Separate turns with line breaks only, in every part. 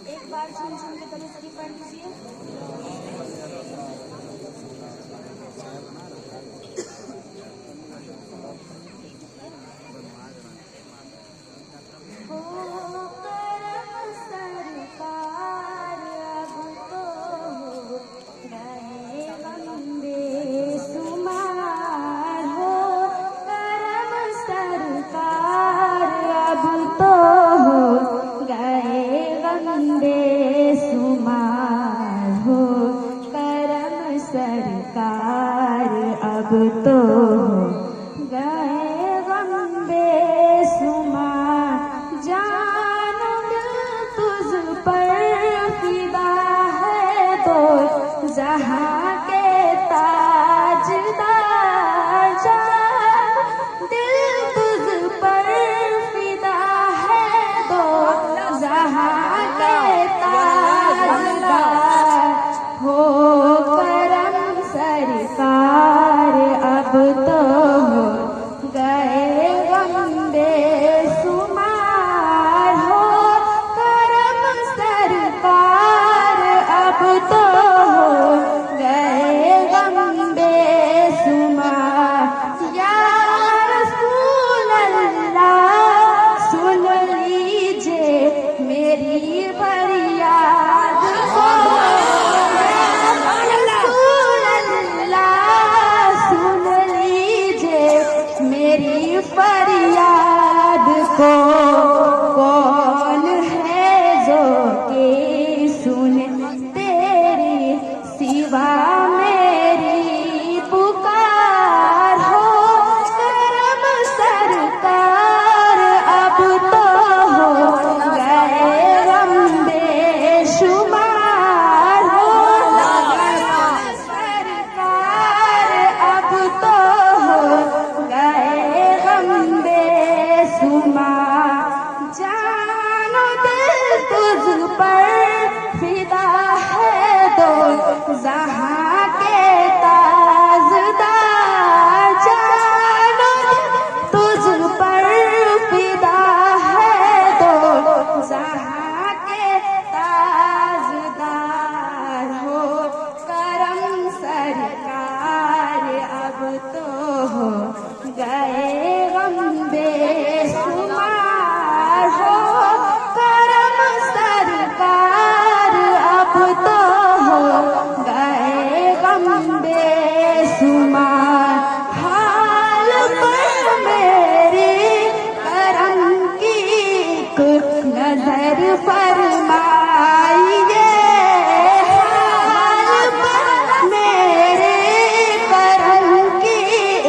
एक बार सुन सुन के तभी शरीफ पढ़ लीजिए।
सरकार अब तो गए गम बेसुमार, जान दिल तुझ पर फिदा है तो जहाँ के ताजदार, जान दिल तुझ पर फिदा है तो जहाँ के ताजदार हो सरकार अब तो गए गम बेसुमार, हो करम सरकार अब तो गए गम बेसुमार। या रसूल अल्लाह सुन लीजिए मेरी फरियाद को, फरियाद को कौन है जो के सुने तेरी सिवा मेरी पुकार, हो करम सरकार अब तो हो गए गम बेशुमार, हो सरकार अब तो हो गए बेसुमार, जानो दिल तुझ पर फिदा है तो जहाँ के ताजदार, जानो तुझ पर फिदा है तो जहाँ के ताजदार, हो करम सरकार अब तो हो गए गम बेसुमार, हो करम सरकार अब तो हो गए गम बेसुमार। हाल पर मेरी करम की एक नजर फरमाइए, हाल पर मेरे करम की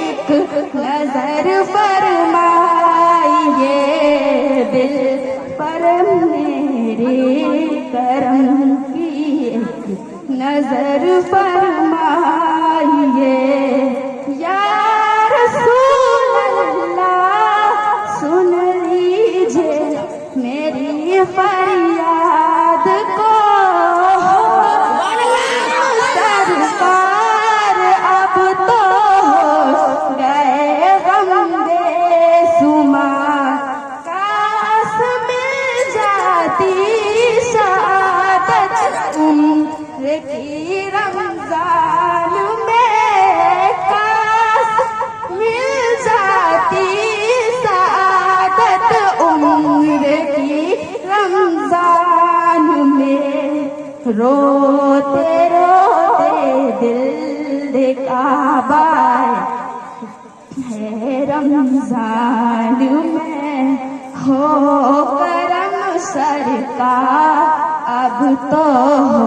एक नजर फरमाइए, दिल पर मेरे करम की एक नजर फरमाइए। या रसूल अल्लाह सुन लीजिए मेरी फरियाद को, सरकार अब तो गए गम बेसुमार, काश मिल जाती शहादत उम्र की रमजान में, काश मिल जाती शहादत उम्र की रमजान में, रोते रोते दिल काबा है रमजान में, हो करम सरकार अब तो हो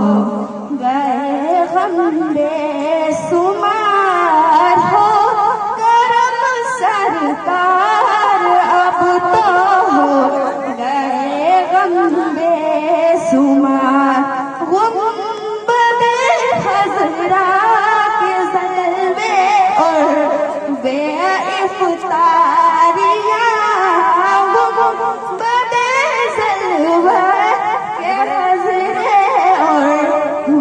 गए गम बेसुमार, हो करम सरकार अब तो हो गए गम बेसुमार। गुंबद खज़रा के जलवे और बेइफ्तारियाँ, गुंबद जलवा के नज़रे और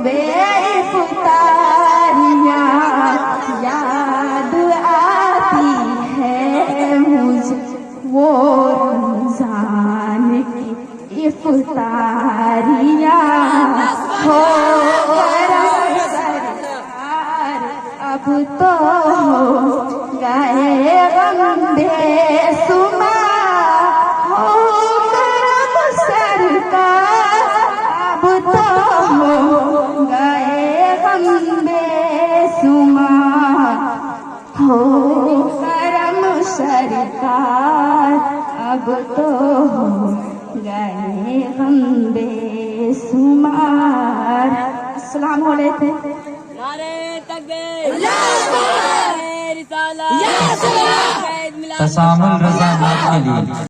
बेइफ्तारियाँ, याद आती है मुझे वो रमज़ान अब तो गए बंदे सुमार हो करम सरकार, अब तो गए बंदे सुमार हो करम सरकार, अब तो गए बंदे सुमार। अस्सलाम वालेकुम।
नारे तकबीर, नारे रिसालत,
तसामुल रज़ा नात के लिए